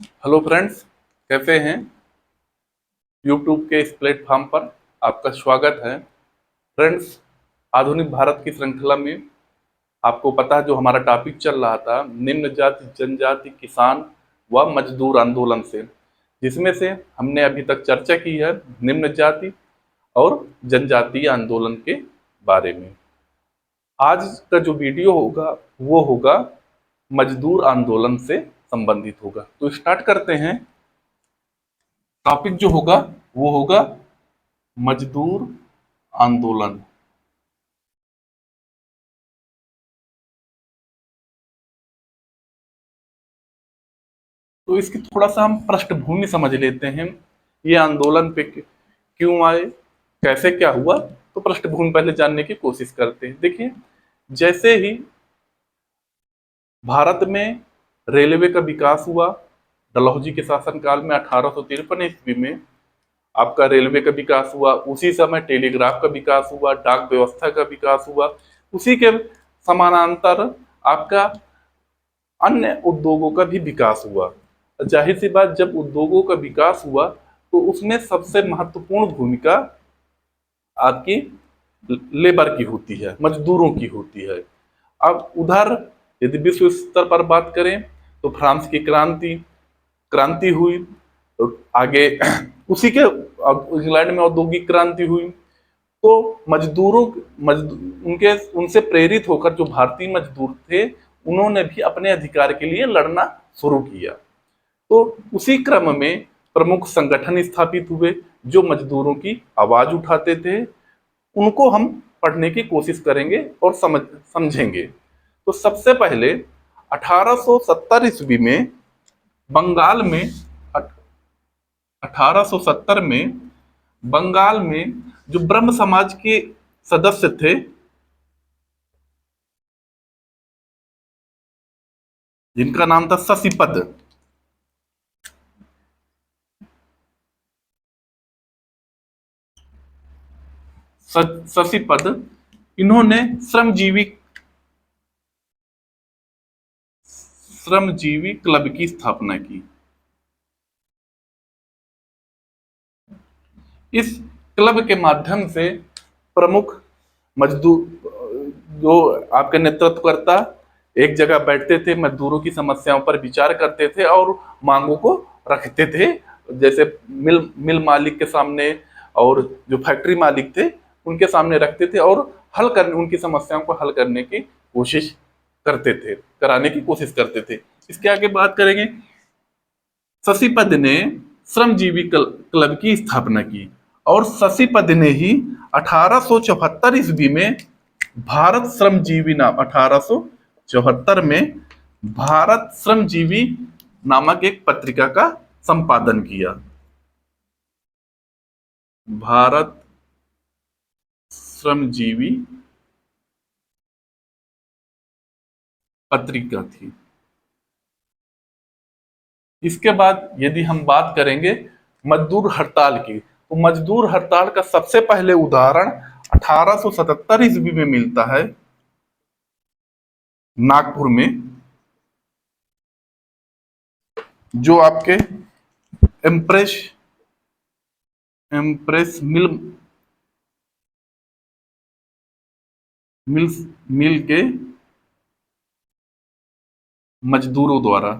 Hello friends, कैसे हैं। YouTube के इस प्लेटफॉर्म पर आपका स्वागत है। फ्रेंड्स, आधुनिक भारत की श्रृंखला में आपको पता है जो हमारा टॉपिक चल रहा था निम्न जाति जनजाति किसान व मजदूर आंदोलन से, जिसमें से हमने अभी तक चर्चा की है निम्न जाति और जनजातीय आंदोलन के बारे में। आज का जो वीडियो होगा वो होगा मजदूर आंदोलन से संबंधित होगा। तो स्टार्ट करते हैं। टॉपिक जो होगा वो होगा मजदूर आंदोलन। तो इसकी थोड़ा सा हम पृष्ठभूमि समझ लेते हैं, ये आंदोलन पे क्यों आए, कैसे क्या हुआ। तो पृष्ठभूमि पहले जानने की कोशिश करते हैं। देखिए, जैसे ही भारत में रेलवे का विकास हुआ, डलहौजी के शासनकाल में 1853 ईस्वी में आपका रेलवे का विकास हुआ। उसी समय टेलीग्राफ का विकास हुआ, डाक व्यवस्था का विकास हुआ। उसी के समानांतर आपका अन्य उद्योगों का भी विकास हुआ। जाहिर सी बात, जब उद्योगों का विकास हुआ तो उसमें सबसे महत्वपूर्ण भूमिका आपकी लेबर की होती है, मजदूरों की होती है। अब उधर यदि विश्व स्तर पर बात करें तो फ्रांस की क्रांति क्रांति हुई। तो आगे उसी के इंग्लैंड में औद्योगिक क्रांति हुई। तो मजदूरों उनके उनसे प्रेरित होकर जो भारतीय मजदूर थे उन्होंने भी अपने अधिकार के लिए लड़ना शुरू किया। तो उसी क्रम में प्रमुख संगठन स्थापित हुए जो मजदूरों की आवाज उठाते थे। उनको हम पढ़ने की कोशिश करेंगे और समझेंगे। तो सबसे पहले 1870 ईस्वी में बंगाल में 1870 में बंगाल में जो ब्रह्म समाज के सदस्य थे, जिनका नाम था शशिपद, शशिपद, इन्होंने श्रमजीवी क्लब की स्थापना की। इस क्लब के माध्यम से प्रमुख मजदूर जो आपके नेतृत्वकर्ता एक जगह बैठते थे, मजदूरों की समस्याओं पर विचार करते थे और मांगों को रखते थे। जैसे मिल मिल मालिक के सामने और जो फैक्ट्री मालिक थे उनके सामने रखते थे और उनकी समस्याओं को हल करने की कोशिश कराने की कोशिश करते थे। इसके आगे बात करेंगे। शशिपद ने श्रमजीवी क्लब की स्थापना की और शशिपद ने ही 1874 ईस्वी में भारत श्रमजीवी नाम 1874 में भारत श्रमजीवी नामक एक पत्रिका का संपादन किया। भारत श्रमजीवी पत्रिका थी। इसके बाद यदि हम बात करेंगे मजदूर हड़ताल की, तो मजदूर हड़ताल का सबसे पहले उदाहरण 1877 ईस्वी में मिलता है नागपुर में, जो आपके एम्प्रेस एम्प्रेस मिल के मजदूरों द्वारा,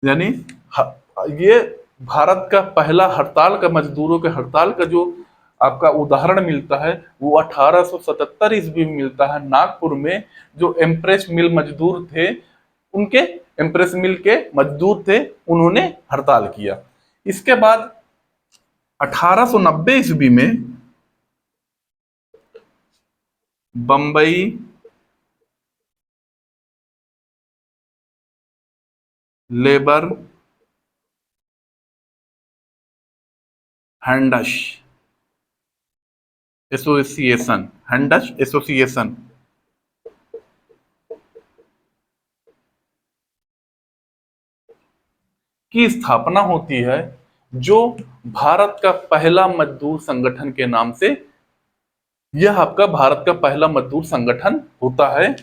यानी ये भारत का पहला हड़ताल का, मजदूरों के हड़ताल का जो आपका उदाहरण मिलता है वो 1877 ईस्वी में मिलता है नागपुर में। जो एम्प्रेस मिल मजदूर थे, उनके एम्प्रेस मिल के मजदूर थे, उन्होंने हड़ताल किया। इसके बाद 1890 ईस्वी में बंबई लेबर हैंडस एसोसिएशन की स्थापना होती है, जो भारत का पहला मजदूर संगठन के नाम से, यह आपका भारत का पहला मजदूर संगठन होता है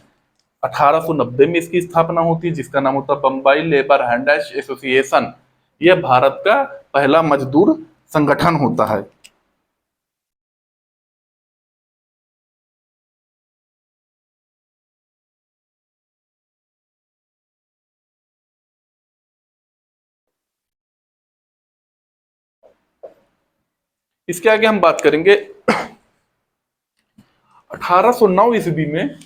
1890 में इसकी स्थापना होती है, जिसका नाम होता है बम्बई लेबर हैंडर्स एसोसिएशन। यह भारत का पहला मजदूर संगठन होता है। इसके आगे हम बात करेंगे 1809 ईस्वी में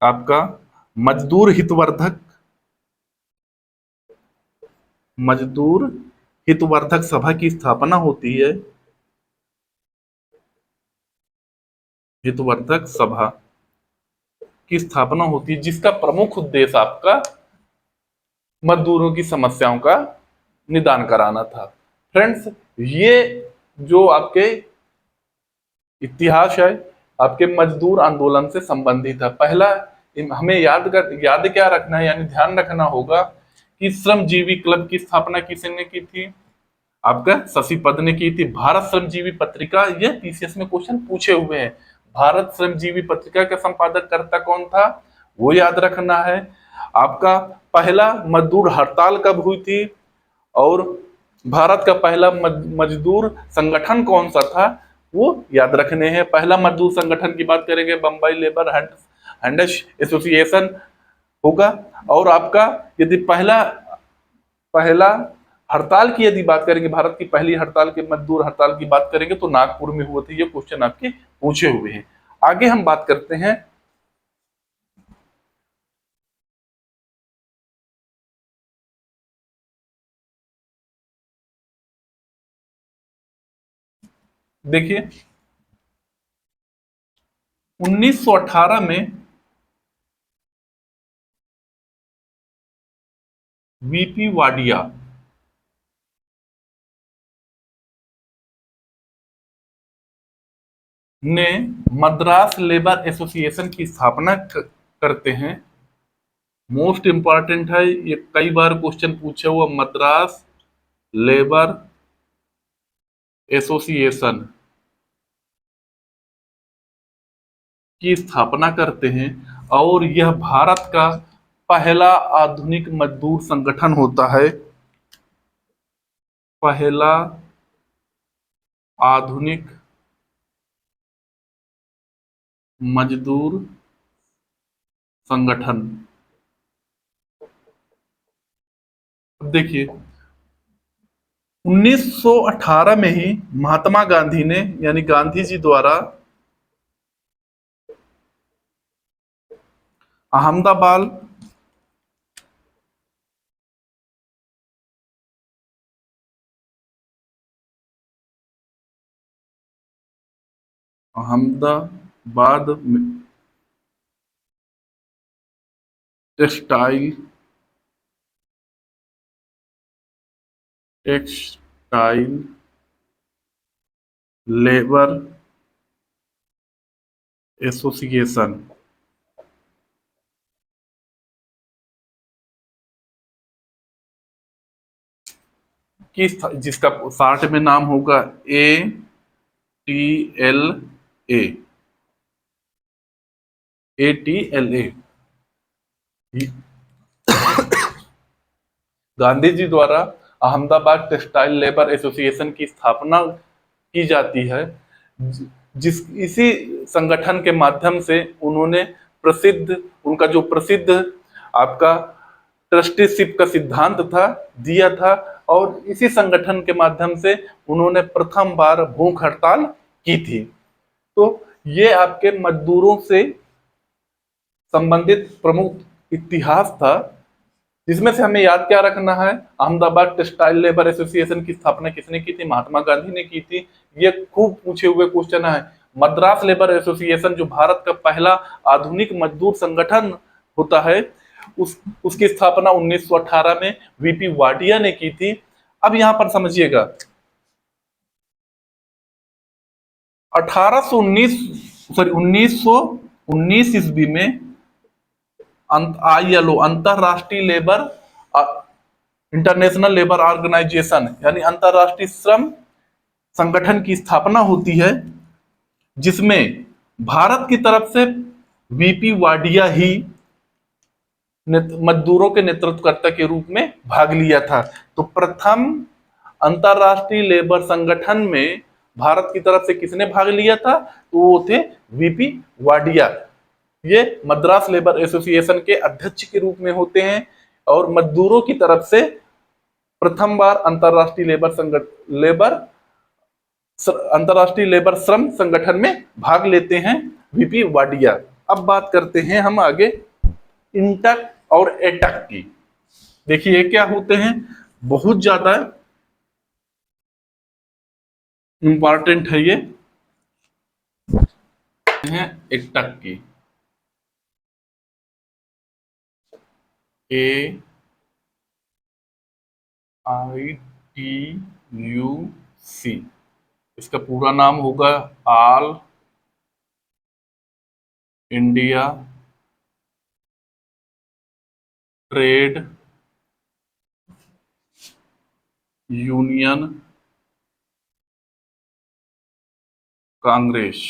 आपका मजदूर हितवर्धक सभा की स्थापना होती है। हितवर्धक सभा की स्थापना होती है, जिसका प्रमुख उद्देश्य आपका मजदूरों की समस्याओं का निदान कराना था। फ्रेंड्स, ये जो आपके इतिहास है आपके मजदूर आंदोलन से संबंधित है। पहला हमें याद क्या रखना है, यानी ध्यान रखना होगा कि श्रमजीवी क्लब की स्थापना किसने की थी? आपका शशि पद ने की थी। भारत श्रमजीवी पत्रिका, यह पीसीएस में क्वेश्चन पूछे हुए हैं। भारत श्रमजीवी पत्रिका का संपादक कर्ता कौन था, वो याद रखना है। आपका पहला मजदूर हड़ताल कब हुई थी, और भारत का पहला मजदूर संगठन कौन सा था, वो याद रखने हैं। पहला मजदूर संगठन की बात करेंगे बम्बई लेबर हैंडर्स एसोसिएशन होगा। और आपका यदि पहला हड़ताल की यदि बात करेंगे, भारत की पहली हड़ताल के मजदूर हड़ताल की बात करेंगे तो नागपुर में हुए थे। ये क्वेश्चन आपके पूछे हुए हैं। आगे हम बात करते हैं देखिए 1918 में वीपी वाडिया ने मद्रास लेबर एसोसिएशन की स्थापना करते हैं। मोस्ट इंपॉर्टेंट है, ये कई बार क्वेश्चन पूछा हुआ, मद्रास लेबर एसोसिएशन की स्थापना करते हैं, और यह भारत का पहला आधुनिक मजदूर संगठन होता है। पहला आधुनिक मजदूर संगठन। देखिए 1918 में ही महात्मा गांधी ने, यानी गांधी जी द्वारा अहमदाबाद में टेक्सटाइल लेबर एसोसिएशन की, जिसका शार्ट में नाम होगा ATLA। गांधी जी द्वारा अहमदाबाद टेक्सटाइल लेबर एसोसिएशन की स्थापना की जाती है। इसी संगठन के माध्यम से उनका जो प्रसिद्ध आपका ट्रस्टीशिप का सिद्धांत था दिया था, और इसी संगठन के माध्यम से उन्होंने प्रथम बार भूख हड़ताल की थी। तो ये आपके मजदूरों से संबंधित प्रमुख इतिहास था, जिसमें से हमें याद क्या रखना है, अहमदाबाद टेक्सटाइल लेबर एसोसिएशन की स्थापना किसने की थी? महात्मा गांधी ने की थी। ये खूब पूछे हुए क्वेश्चन है। मद्रास लेबर एसोसिएशन जो भारत का पहला आधुनिक मजदूर संगठन होता है, उसकी स्थापना 1918 में वीपी वाडिया ने की थी। अब यहां पर समझिएगा 1919 ईस्वी में ILO अंतरराष्ट्रीय लेबर इंटरनेशनल लेबर ऑर्गेनाइजेशन, यानी अंतरराष्ट्रीय श्रम संगठन की स्थापना होती है। जिसमें भारत की तरफ से वीपी वाडिया ही मजदूरों के नेतृत्वकर्ता के रूप में भाग लिया था। तो प्रथम अंतरराष्ट्रीय लेबर संगठन में भारत की तरफ से किसने भाग लिया था? तो वो थे वीपी वाडिया। ये मद्रास लेबर एसोसिएशन के अध्यक्ष के रूप में होते हैं और मजदूरों की तरफ से प्रथम बार अंतरराष्ट्रीय लेबर श्रम संगठन में भाग लेते हैं वीपी वाडिया। अब बात करते हैं हम आगे इंटक और एटक की। देखिए क्या होते हैं, बहुत ज्यादा इंपॉर्टेंट है ये है एटक की। AITUC, इसका पूरा नाम होगा all India trade union Congress.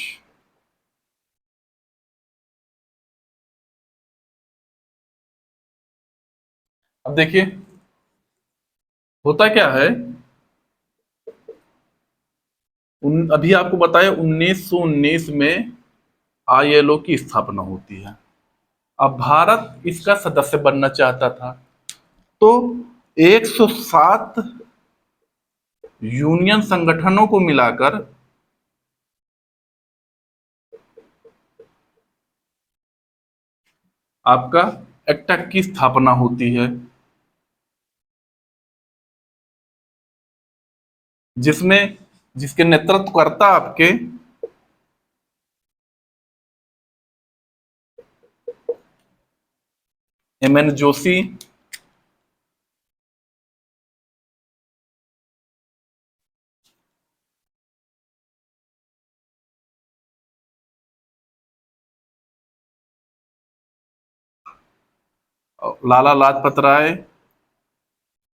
अब देखिए होता क्या है, अभी आपको बताया 1919 में ILO की स्थापना होती है। अब भारत इसका सदस्य बनना चाहता था, तो 107 यूनियन संगठनों को मिलाकर आपका एटक की स्थापना होती है, जिसमें जिसके नेतृत्वकर्ता आपके MN जोशी, लाला लाजपत राय,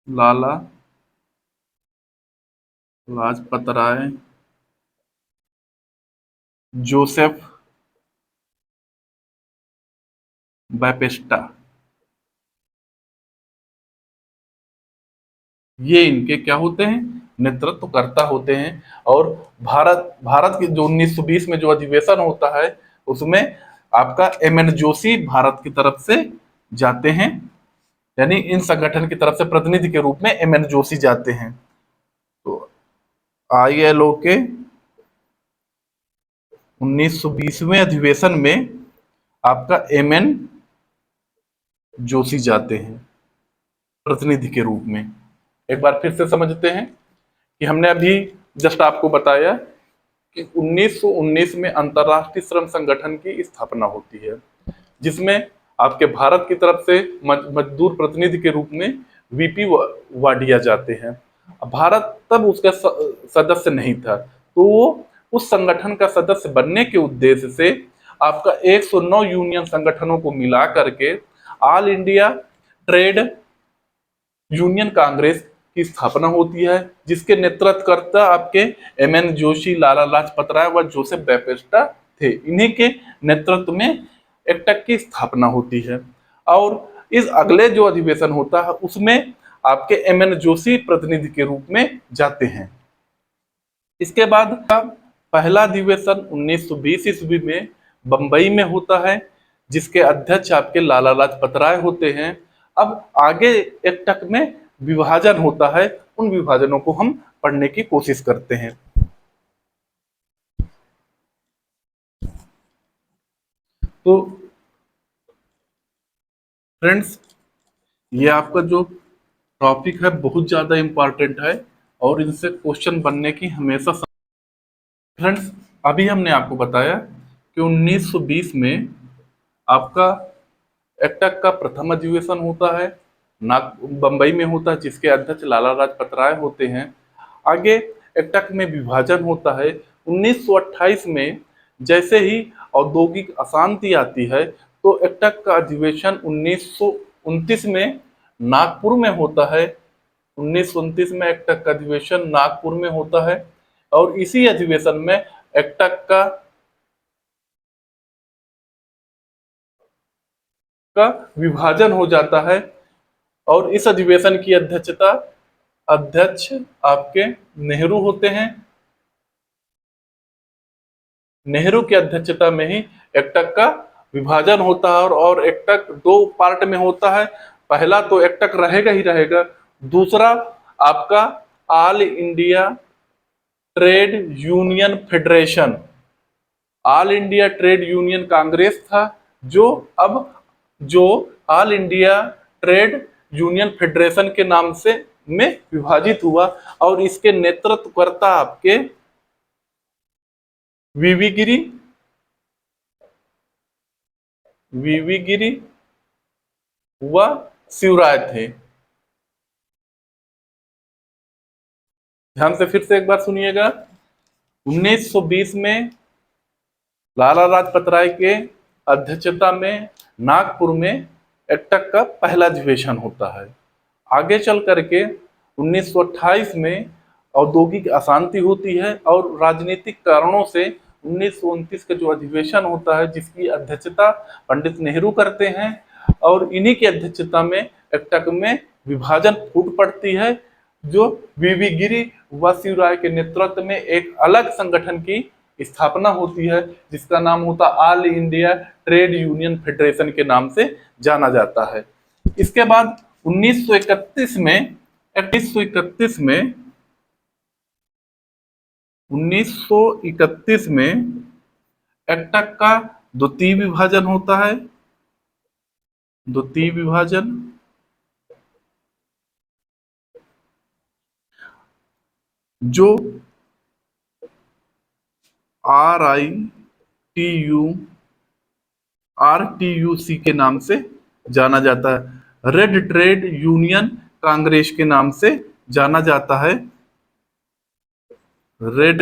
लाला लाजपत राय, जोसेफ बैपेस्टा, ये इनके क्या होते हैं, नेतृत्वकर्ता होते हैं। और भारत के जो 1920 में जो अधिवेशन होता है उसमें आपका MN जोशी भारत की तरफ से जाते हैं, यानी इन संगठन की तरफ से प्रतिनिधि के रूप में MN जोशी जाते हैं। तो ILO के 1920वें अधिवेशन में आपका MN जोशी जाते हैं प्रतिनिधि के रूप में। एक बार फिर से समझते हैं कि हमने अभी जस्ट आपको बताया कि 1919 में अंतरराष्ट्रीय श्रम संगठन की स्थापना होती है, जिसमें आपके भारत की तरफ से मजदूर प्रतिनिधि के रूप में वीपी वाडिया जाते हैं। भारत तब उसका सदस्य नहीं था, तो वो उस संगठन का सदस्य बनने के उद्देश्य से आपका 109 यूनियन संगठनों को मिला करके all India trade union Congress की स्थापना होती है, जिसके नेतृत्वकर्ता आपके MN जोशी, लाला लाजपत राय व जोसेफ बैपेस्टा थे। इन्हीं के नेतृत्व में एटक की स्थापना होती है। और इस अगले जो अधिवेशन होता है उसमें आपके MN जोशी प्रतिनिधि के रूप में जाते हैं। इसके बाद का पहला अधिवेशन 1920 ईस्वी में बंबई में होता है, जिसके अध्यक्ष आपके लाला लाजपत राय होते हैं। अब आगे एटक में विभाजन होता है, उन विभाजनों को हम पढ़ने की कोशिश करते हैं। तो फ्रेंड्स, ये आपका जो टॉपिक है बहुत ज़्यादा इम्पॉर्टेंट है और इनसे क्वेश्चन बनने की हमेशा। फ्रेंड्स, अभी हमने आपको बताया कि 1920 में आपका एटक का प्रथम अधिवेशन होता है, बंबई में होता है, जिसके अध्यक्ष लाला लाजपत राय होते हैं। आगे एटक में विभाजन होता है। 1928 में जैसे ही औद्योगिक अशांति आती है तो एटक का अधिवेशन 1929 में नागपुर में होता है। 1929 में एटक का अधिवेशन नागपुर में होता है और इसी अधिवेशन में एटक का का विभाजन हो जाता है और इस अधिवेशन की अध्यक्ष आपके नेहरू होते हैं। नेहरू की अध्यक्षता में ही एकटक का विभाजन होता है और एकटक दो पार्ट में होता है। पहला तो एकटक रहेगा ही रहेगा, दूसरा आपका all India trade union federation, all India trade union Congress था, जो all India trade union federation के नाम से में विभाजित हुआ और इसके नेतृत्वकर्ता आपके वीवी गिरी व शिवराय थे। ध्यान से फिर से एक बार सुनिएगा। 1920 में लाला लाजपत राय के अध्यक्षता में नागपुर में एकटक का पहला अधिवेशन होता है। आगे चल करके 1928 में औद्योगिक अशांति होती है और राजनीतिक कारणों से 1929 का जो अधिवेशन होता है जिसकी अध्यक्षता पंडित नेहरू करते हैं और इन्हीं की अध्यक्षता में एकटक में विभाजन फूट पड़ती है, जो वीवी गिरी व शिवराय के नेतृत्व में एक अलग संगठन की स्थापना होती है जिसका नाम होता all India trade union federation के नाम से जाना जाता है। इसके बाद 1931 में एकटक का द्वितीय विभाजन होता है। द्वितीय विभाजन जो RTUC के नाम से जाना जाता है। रेड ट्रेड यूनियन कांग्रेस के नाम से जाना जाता है। रेड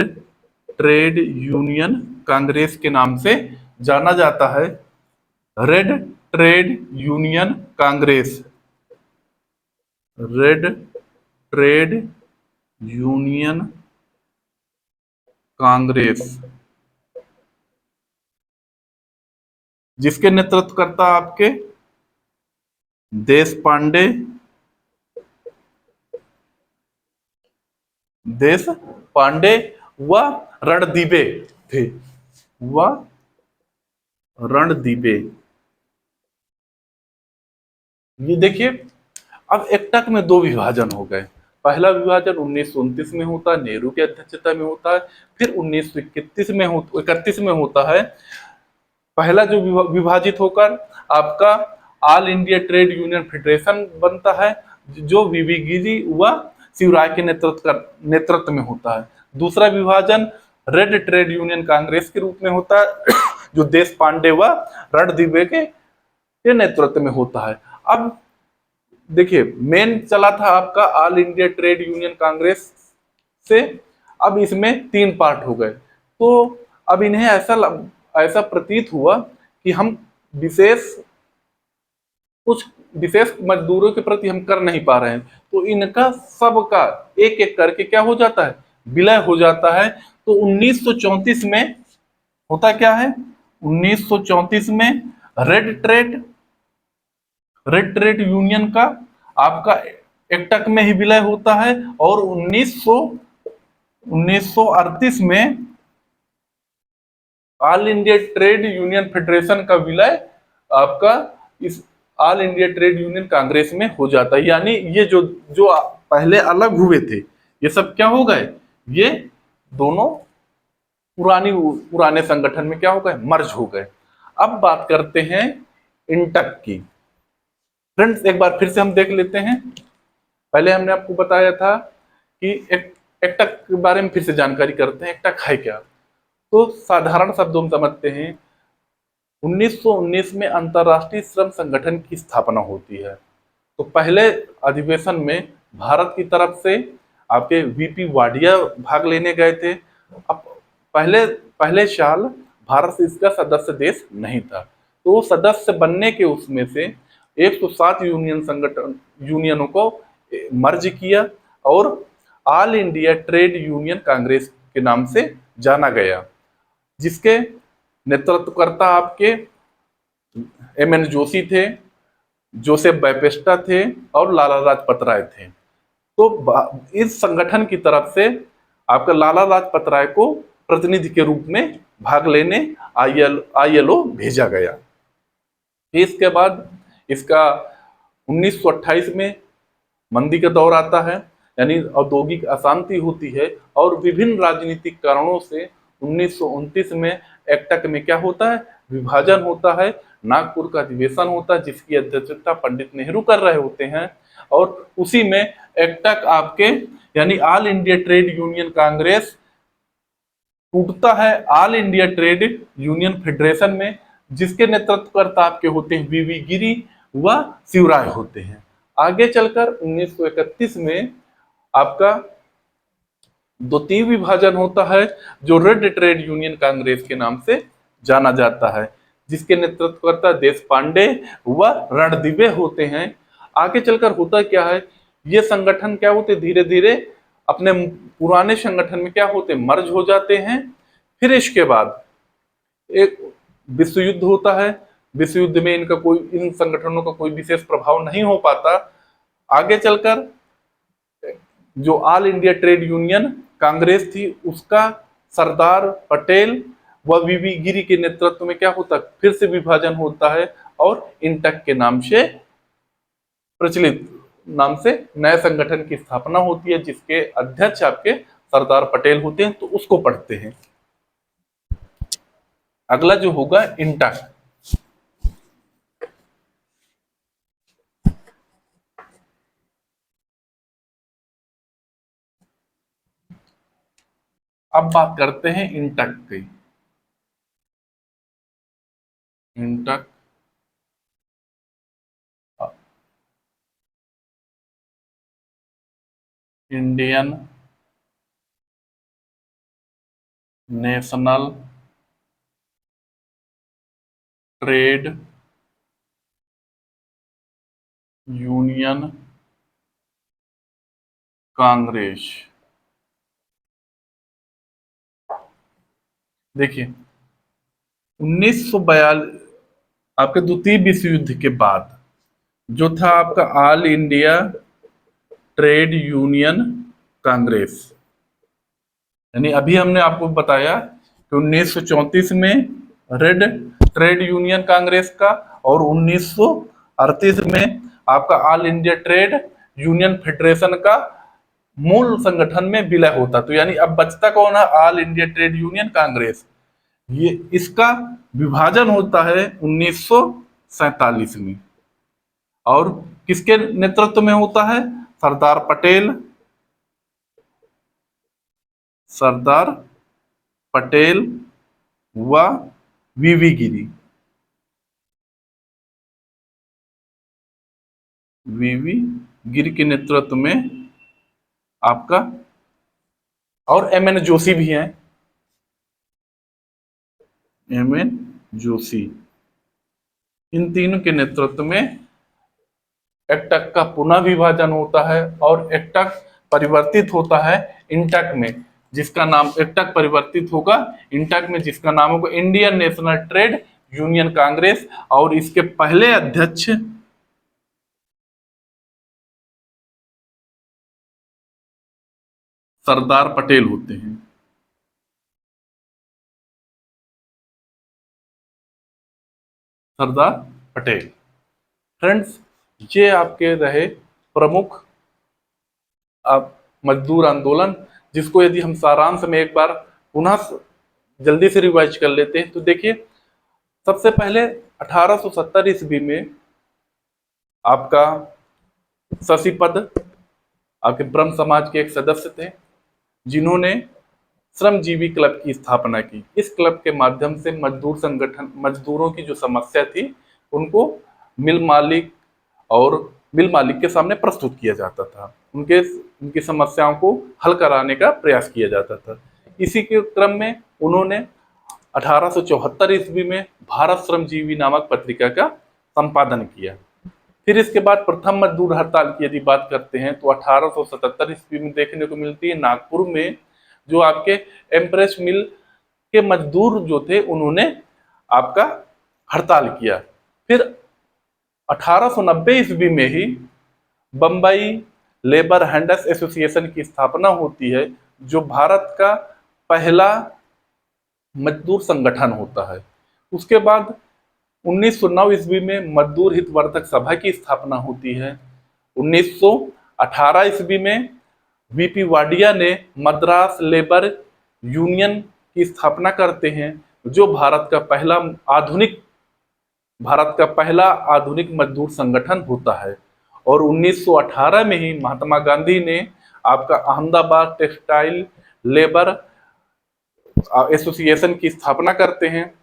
ट्रेड यूनियन कांग्रेस के नाम से जाना जाता है। Red trade union Congress, red trade union Congress, जिसके नेतृत्वकर्ता आपके देश पांडे व रणदीवे थे। ये देखिए, अब एकटक में दो विभाजन हो गए। पहला विभाजन 1929 में होता है, नेहरू की अध्यक्षता में होता है। फिर 1931 में होता है। पहला जो विभाजित होकर आपका all India trade union federation बनता है, जो वीवी गिरी व शिवराय के नेतृत्व में होता है। दूसरा विभाजन रेड ट्रेड यूनियन कांग्रेस के रूप में होता है, जो देश पांडे व रणदीवे के नेतृत्व में होता है। अब देखिए, मेन चला था आपका all India trade union Congress से, अब इसमें तीन पार्ट हो गए। तो अब इन्हें ऐसा प्रतीत हुआ कि हम कुछ विशेष मजदूरों के प्रति हम कर नहीं पा रहे हैं, तो इनका सबका एक एक करके क्या हो जाता है, विलय हो जाता है। तो 1934 में होता क्या है, 1934 में रेड ट्रेड यूनियन का आपका एकटक में ही विलय होता है और 1938 में all India trade union federation का विलय आपका इस all India trade union Congress में हो जाता है। यानी ये जो पहले अलग हुए थे, ये सब क्या हो गए, ये दोनों पुराने संगठन में क्या हो गए, मर्ज हो गए। अब बात करते हैं इंटक की। फ्रेंड्स, एक बार फिर से हम देख लेते हैं। पहले हमने आपको बताया था कि एकटक के बारे में फिर से जानकारी करते हैं। एकटक है क्या, तो साधारण शब्दों में समझते हैं। 1919 में अंतर्राष्ट्रीय श्रम संगठन की स्थापना होती है। तो पहले अधिवेशन में भारत की तरफ से आपके वीपी वाडिया भाग लेने गए थे। अब पहले साल भारत इसका सदस्य देश नहीं था, तो सदस्य बनने के उसमें से 107 यूनियनों को मर्ज किया और all India trade union Congress के नाम से जाना गया, जिसके नेतृत्वकर्ता आपके एमएन जोशी थे। जोसेफ बैपेस्टा थे और लाला लाजपत राय थे। तो इस संगठन की तरफ से आपका लाला लाजपत राय को प्रतिनिधि के रूप में भाग लेने ILO भेजा गया। इसके बाद इसका 1928 में मंदी का दौर आता है, यानी औद्योगिक अशांति होती है और विभिन्न राजनीतिक कारणों से 1929 में एक्टक में क्या होता है, विभाजन होता है। नागपुर का अधिवेशन होता है जिसकी अध्यक्षता पंडित नेहरू कर रहे होते हैं और उसी में एक्टक आपके यानी all India trade union Congress टूटता है all India trade union federation में, जिसके नेतृत्वकर्ता आपके होते हैं वीवी गिरी व शिवराय होते हैं। आगे चलकर 1931 में आपका द्वितीय विभाजन होता है जो रेड ट्रेड यूनियन कांग्रेस के नाम से जाना जाता है, जिसके नेतृत्वकर्ता देश पांडे व रणदिवे होते हैं। आगे चलकर होता क्या है, ये संगठन क्या होते धीरे धीरे अपने पुराने संगठन में क्या होते मर्ज हो जाते हैं। फिर इसके बाद एक विश्व युद्ध होता है। विश्व युद्ध में इन संगठनों का कोई विशेष प्रभाव नहीं हो पाता। आगे चलकर जो all India trade union Congress थी उसका सरदार पटेल व वीवी गिरी के नेतृत्व में क्या होता फिर से विभाजन होता है और इंटक के नाम से प्रचलित नाम से नए संगठन की स्थापना होती है, जिसके अध्यक्ष आपके सरदार पटेल होते हैं। तो उसको पढ़ते हैं। अगला जो होगा इंटक। अब बात करते हैं इंटक की। INTUC Indian national trade union Congress. देखिए 1942 आपके द्वितीय विश्व युद्ध के बाद जो था आपका all India trade union Congress, यानी अभी हमने आपको बताया कि 1934 में रेड ट्रेड यूनियन कांग्रेस का और 1938 में आपका all India trade union federation का मूल संगठन में विलय होता। तो यानी अब बचता कौन है, all India trade union Congress. ये इसका विभाजन होता है 1947 में और किसके नेतृत्व में होता है, सरदार पटेल व वीवी गिरी के नेतृत्व में आपका, और MN जोशी भी हैं, MN जोशी। इन तीनों के नेतृत्व में एक्टक का पुनः विभाजन होता है और एक्टक परिवर्तित होता है इंटक में, जिसका नाम एक्टक परिवर्तित होगा इंटक में, जिसका नाम होगा Indian national trade union Congress. और इसके पहले अध्यक्ष सरदार पटेल होते हैं। सरदार पटेल। फ्रेंड्स, ये आपके रहे प्रमुख मजदूर आंदोलन, जिसको यदि हम सारांश में एक बार पुनः जल्दी से रिवाइज कर लेते हैं तो देखिए सबसे पहले 1870 ईस्वी में आपका शशिपद आपके ब्रह्म समाज के एक सदस्य थे, जिन्होंने श्रमजीवी क्लब की स्थापना की। इस क्लब के माध्यम से मजदूरों की जो समस्या थी उनको मिल मालिक के सामने प्रस्तुत किया जाता था, उनकी समस्याओं को हल कराने का प्रयास किया जाता था। इसी के क्रम में उन्होंने 1874 ईस्वी में भारत श्रमजीवी नामक पत्रिका का संपादन किया। फिर इसके बाद प्रथम मजदूर हड़ताल की यदि बात करते हैं तो 1877 ईस्वी में देखने को मिलती है नागपुर में, जो आपके एम्प्रेस मिल के मजदूर जो थे उन्होंने आपका हड़ताल किया। फिर 1890 ईस्वी में ही बम्बई लेबर हैंडस एसोसिएशन की स्थापना होती है, जो भारत का पहला मजदूर संगठन होता है। उसके बाद 1909 ईस्वी में मजदूर हितवर्धक सभा की स्थापना होती है। 1918 ईस्वी में वीपी वाडिया ने मद्रास लेबर यूनियन की स्थापना करते हैं, जो भारत का पहला आधुनिक मजदूर संगठन होता है। और 1918 में ही महात्मा गांधी ने आपका अहमदाबाद टेक्सटाइल लेबर एसोसिएशन की स्थापना करते हैं,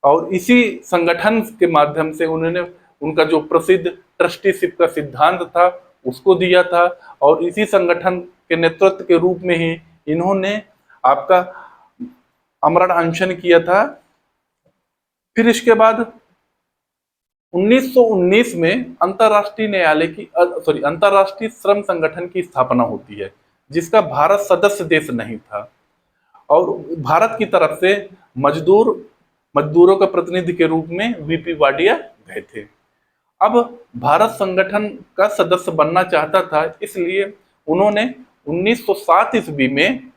और इसी संगठन के माध्यम से उन्होंने उनका जो प्रसिद्ध ट्रस्टीशिप का सिद्धांत था उसको दिया था, और इसी संगठन के नेतृत्व के रूप में ही इन्होंने आपका आमरण अनशन किया था। फिर इसके बाद 1919 में अंतर्राष्ट्रीय श्रम संगठन की स्थापना होती है, जिसका भारत सदस्य देश नहीं था, और भारत की तरफ से मजदूरों का प्रतिनिधि के रूप में वीपी वाडिया गए थे। अब भारत संगठन का सदस्य बनना चाहता था, इसलिए उन्होंने 1907 ईस्वी में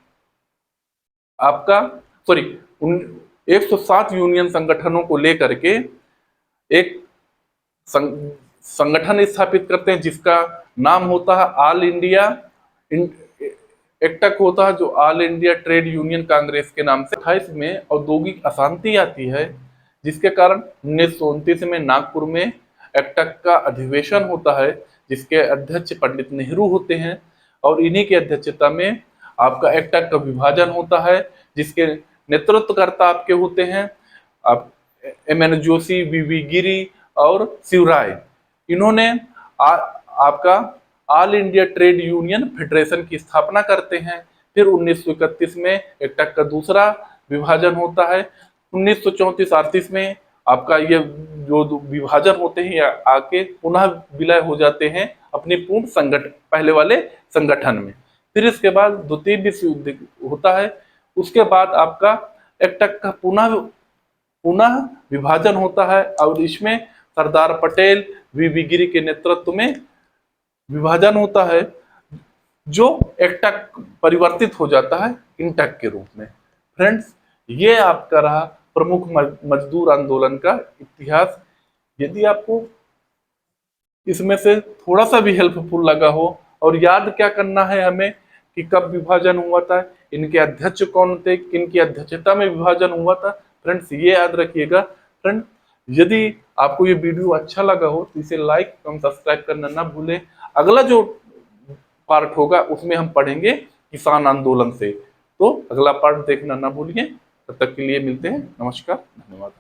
107 यूनियन संगठनों को लेकर के एक संगठन स्थापित करते हैं, जिसका नाम होता है ऑल इंडिया एक्टक होता है, जो all India trade union Congress के नाम से। 28 में औद्योगिक अशांति आती है, जिसके कारण 1929 में नागपुर में एक्टक का अधिवेशन होता है, जिसके अध्यक्ष पंडित नेहरू होते हैं, और इन्हीं की अध्यक्षता में आपका एक्टक का विभाजन होता है, जिसके नेतृत्वकर्ता आपके होते हैं एमएन जोशी, वीवी गिरी और शिवराय। इन्होंने आपका all India trade union federation की स्थापना करते हैं। फिर 1931 में एक्टक का दूसरा विभाजन होता है। 1934-38 में आपका ये जो विभाजन होते हैं आके पुनः विलय हो जाते हैं अपने पहले वाले संगठन में। फिर इसके बाद द्वितीय विश्व युद्ध होता है। उसके बाद आपका एक्टक का पुनः विभाजन होता है, और इसमें सरदार पटेल, वीवी गिरी के नेतृत्व में विभाजन होता है, जो एक्टक परिवर्तित हो जाता है इंटक के रूप में। फ्रेंड्स, ये आपका रहा प्रमुख मजदूर आंदोलन का इतिहास। यदि आपको इसमें से थोड़ा सा भी हेल्पफुल लगा हो, और याद क्या करना है हमें कि कब विभाजन हुआ था, इनके अध्यक्ष कौन थे, किनकी अध्यक्षता में विभाजन हुआ था, फ्रेंड्स ये याद रखिएगा। फ्रेंड्स, यदि आपको ये वीडियो अच्छा लगा हो तो इसे लाइक और सब्सक्राइब करना ना भूलें। अगला जो पार्ट होगा उसमें हम पढ़ेंगे किसान आंदोलन से, तो अगला पार्ट देखना ना भूलिए। तब तक के लिए मिलते हैं। नमस्कार, धन्यवाद।